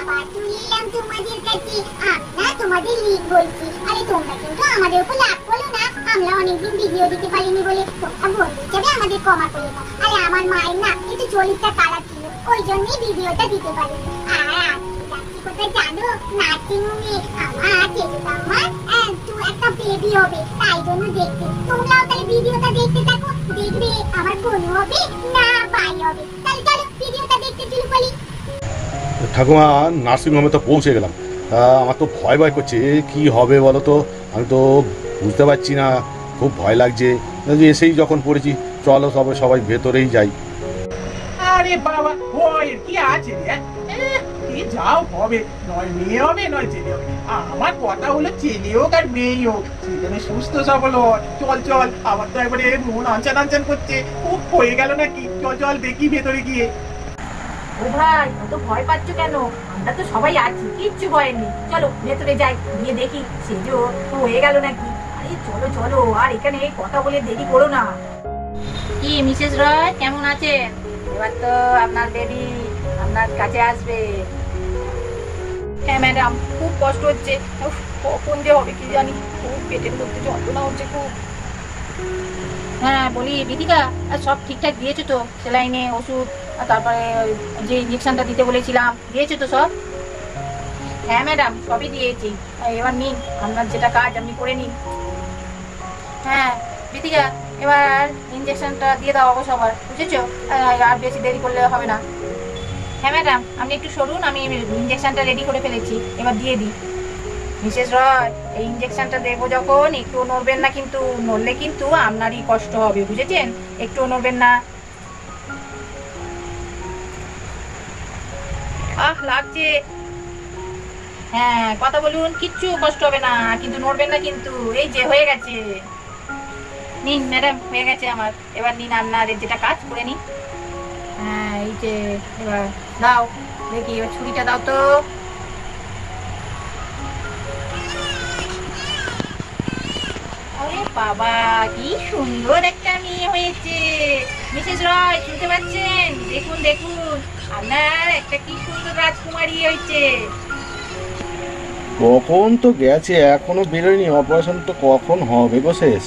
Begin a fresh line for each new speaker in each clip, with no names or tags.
আবার চলে এলাম তোমাদের কাছে। আমরা তোমাদের লিঙ্ক বলছি। আরে তোমরা কিন্তু আমাদের উপর রাগ করো না, আমরা অনেকদিন ভিডিও দিতে পারিনি বলে। তোমরা বন্ধু হিসেবে আমাদের ক্ষমা করে দাও। আরে আমার মায়ের না একটু শরীরটা খারাপ ছিল, ওই জন্যই ভিডিওটা দিতে পারিনি। আর কোথায় জানো, নার্সিং হোমে আমার ছেলেটা আমার একটা বেবি হবে, তাই জন্য দেখতে। তোমরাও তাহলে ভিডিওটা দেখতে থাকো, দেখবে আমার বোনও হবে না ভাই হবে। তাহলে চলো ভিডিওটা দেখতে শুরু করি।
ঠাকুমা, নার্সিংহোমে তো পৌঁছে গেলাম। আমার তো ভয় ভয় করছে, কি হবে বলো তো, আমি তো বুঝতে পারছি না, খুব ভয় লাগছে। এসেই যখন পড়েছি, চলো সবাই ভেতরেই যাই।
আরে বাবা, ভয়ের কি আছে রে? যাও হবে, নয় মেয়ে হবে নয় ছেলে হবে। আমার কথা হলো ছেলে হোক আর মেয়ে হোক, সেখানে সুস্থ সবল হয়। চল চল, আমার তো একবারে মন আনচান করছে, খুব হয়ে গেল নাকি। চল চল দেখি ভেতরে গিয়ে।
ও ভাই, অত ভয় পাচ্ছ কেন? আমরা তো সবাই আছি, কিচ্ছু ভয় নেই। চলো ভেতরে যাই, গিয়ে দেখি সেজো হয়ে গেল নাকি। আরে চলো চলো, আর এখানে কথা বলে দেরি করো না। কি মিসেস রয়, কেমন আছেন? এবার তো আপনার বেবি আপনার কাছে আসবে। হ্যাঁ ম্যাডাম, খুব কষ্ট হচ্ছে। কখন যে হবে কি জানি, খুব পেটের মধ্যে যন্ত্রণা হচ্ছে খুব। হ্যাঁ বলি বিদিকা, সব ঠিকঠাক দিয়েছো তো? সেলাইনে ওষুধ, তারপরে যে ইঞ্জেকশনটা দিতে বলেছিলাম দিয়েছো তো সব? হ্যাঁ ম্যাডাম, সবই দিয়েছি। এবার নিন, আপনার যেটা কাজ আপনি করে নিন। হ্যাঁ বিদিকা, এবার ইঞ্জেকশনটা দিয়ে দাও অবশ্য সবার, বুঝেছো? আর বেশি দেরি করলে হবে না। হ্যাঁ ম্যাডাম, আপনি একটু সরুন, আমি ইঞ্জেকশনটা রেডি করে ফেলেছি, এবার দিয়ে দিই। মিসেস রয়, এই ইঞ্জেকশনটা দেবো যখন একটু নড়বেন না, কিন্তু নড়লে কিন্তু আপনারই কষ্ট হবে, বুঝেছেন? একটু নড়বেন না। লাগছে। হ্যাঁ কথা বলুন, কিচ্ছু কষ্ট হবে না, কিন্তু নড়বেন না কিন্তু। এই যে হয়ে গেছে, নিন ম্যাডাম, হয়ে গেছে আমার। এবার নিন, আপনার যেটা কাজ করে নিন। হ্যাঁ এই যে, এবার দাও দেখি, এবার ছুরিটা দাও তো। আরে বাবা, কি সুন্দর একটা মেয়ে হয়েছে। মিসেস রয়, শুনতে পাচ্ছেন? দেখুন দেখুন, আপনার একটা কি সুন্দর রাজকুমারী হয়েছে।
কখন তো গেছে, এখনো বেরোয়নি। অপারেশন তো কখন হবে গো শেষ?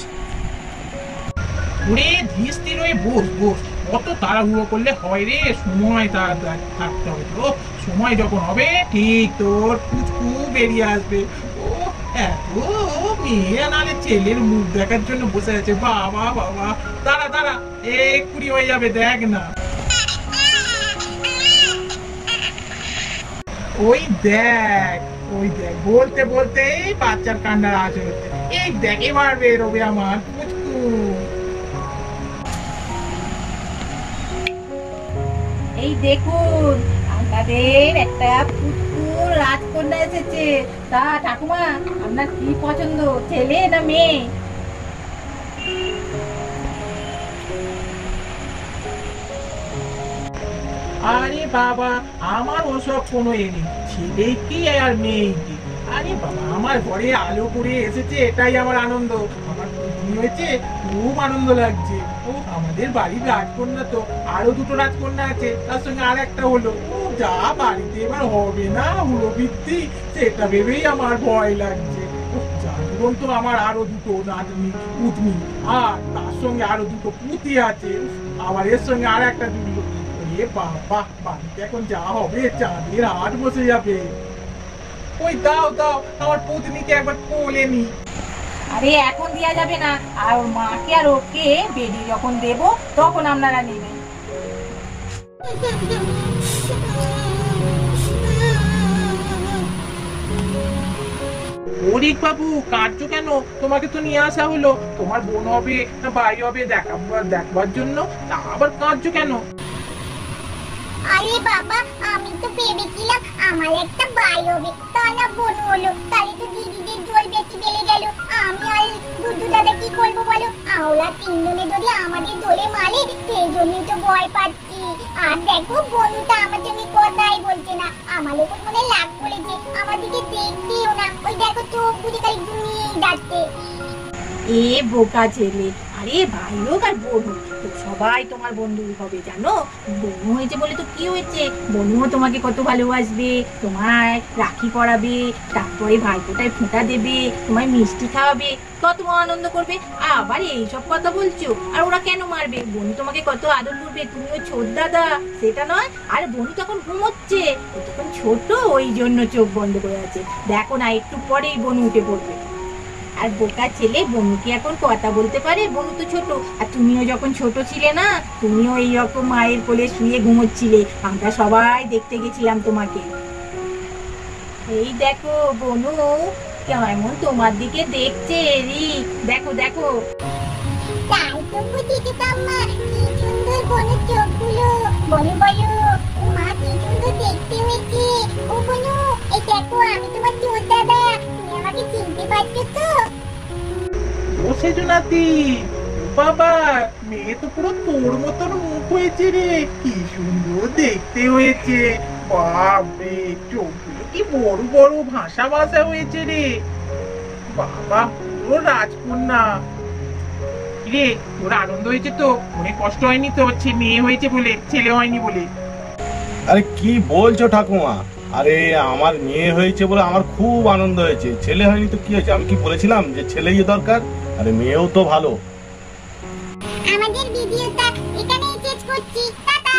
ওরে ধীর স্থির হয়ে বস বস, কত তাড়াহুড়ো করলে হয় রে? সময় তাড়াতাড়ি থাকতে হবে তো। সময় যখন হবে ঠিক তোর পুচকু বেরিয়ে আসবে। ও এত মেয়ে নালে ছেলের মুখ দেখার জন্য বসে আছে। বাবা বাবা, দাঁড়া দাঁড়া, এক্ষুনি হয়ে যাবে, দেখ না। ওই দেখ, ওই দেখ, বলতে বলতে বাচ্চার কান্নার আওয়াজ হচ্ছে। এই দেখ, এবার বেরোবে আমার পুচকু।
এই দেখুন, আমাদের একটা পুতুল রাজকন্যা এসেছে। তা ঠাকুমা, আপনার কি পছন্দ, ছেলে না মেয়ে?
আরে বাবা, আমার ওসব কোনো নেই, ছেলে কি আর মেয়ে কি। আরে বাবা, আমার ঘরে আলো করে এসেছে, এটাই আমার আনন্দ। আমার পত্নী হয়েছে, খুব আনন্দ লাগছে। ও আমাদের বাড়ির রাজকন্যা তো, আরো দুটো রাজকন্যা আছে, তার সঙ্গে আর একটা হলো। ও যা বাড়িতে এবার হবে না হুলো বৃত্তি, সেটা ভেবেই আমার ভয় লাগছে। জানবন তো আমার আরো দুটো নাতনি পুতনি, আর তার সঙ্গে আরো দুটো পুতি আছে। আবার এর সঙ্গে আর একটা জুড়লো। বাবা, বাড়িতে এখন যা হবে, চাঁদের হাট বসে যাবে। ওই দাও দাও, আমার পত্নীকে একবার কোলে নি।
আরে এখন দেয়া যাবে না, আর ওর মাকে আর ওকে বেডি যখন দেবো তখন আপনারা নেবেন।
ওরিক বাবু, কাঁদছো কেন? তোমাকে তো নিয়ে আসা হলো, তোমার বোন হবে না ভাই হবে দেখবার জন্য, তা আবার কাঁদছো কেন?
আরে বাবা, আমি তো ভেবেছিলাম আমার একটা ভাই হবে, তা না বোন হলো। তাহলে তো দিদিদের জল বেশি বেড়ে গেল। আমি আর দুদু দাদা কি করবো বলো? ওরা তিনজনে যদি আমাদের ধরে মারে, সেই জন্যই তো ভয় পাচ্ছি। আর দেখো, বনুটা আমার জন্য কথাই বলছে না, আমার উপর মনে লাগ পড়েছে, আমার দিকে দেখতেও না। ওই দেখো, চোখ বুঝে খালি ঘুমিয়েই যাচ্ছে।
এ বোকা ছেলে, আরে ভাই হোক আর বোন হোক, সবাই তোমার বন্ধু হবে জানো। বনু হয়েছে বলে তো কি হয়েছে, বনুও তোমাকে কত ভালোবাসবে, তোমায় রাখি পরাবে, তারপরে ভাইফোঁটায় ফোঁটা দেবে, তোমায় মিষ্টি খাওয়াবে, কত আনন্দ করবে। আবার এইসব কথা বলছো? আর ওরা কেন মারবে? বনু তোমাকে কত আদর করবে, তুমি ওই ছোট দাদা সেটা নয়। আর বনু তখন ঘুমোচ্ছে, ও তখন ছোট, ওই জন্য চোখ বন্ধ করে আছে। দেখো না, একটু পরেই বনু উঠে পড়বে। আর বোকা ছেলে, বনু কি এখন কথা বলতে পারে? বনু তো ছোট। আর তুমিও যখন ছোট ছিলে না, তুমিও এইরকম মায়ের কোলে শুয়ে ঘুমোচ্ছিলে, আমরা সবাই দেখতে গেছিলাম তোমাকে। এই দেখো বনু কেমন তোমার দিকে দেখছে, রি দেখো দেখো।
তাই তো বুঝিতে পাম্মা, কি সুন্দর বনু চোখগুলো। বনু বলো, ও মা কি সুন্দর দেখতে হয়েছে। ও বনু, এই দেখো আমি তোমার চোর দাদা, তুমি আমাকে চিনতে পারছো তো?
ও সেজনাতি, বাবা মেয়ে তো পুরো তোর মতন মুখ হয়েছে রে, কি সুন্দর দেখতে হয়েছে। বাপরে, চোখগুলো কি বড় বড়, ভাষা ভাষা হয়েছে রে। বাবা পুরো রাজকন্যা। রে তোর আনন্দ হয়েছে তো? মনে কষ্ট হয়নি তো মেয়ে হয়েছে বলে, ছেলে হয়নি বলে?
আরে কি বলছো ঠাকুমা? আরে আমার মেয়ে হয়েছে বলে আমার খুব আনন্দ হয়েছে, ছেলে হয়নি তো কি হয়েছে? আমি কি বলেছিলাম যে ছেলেই দরকার? আরে মেয়েও তো ভালো।
আমাদের ভিডিওটা এখানেই শেষ করছি। টাটা।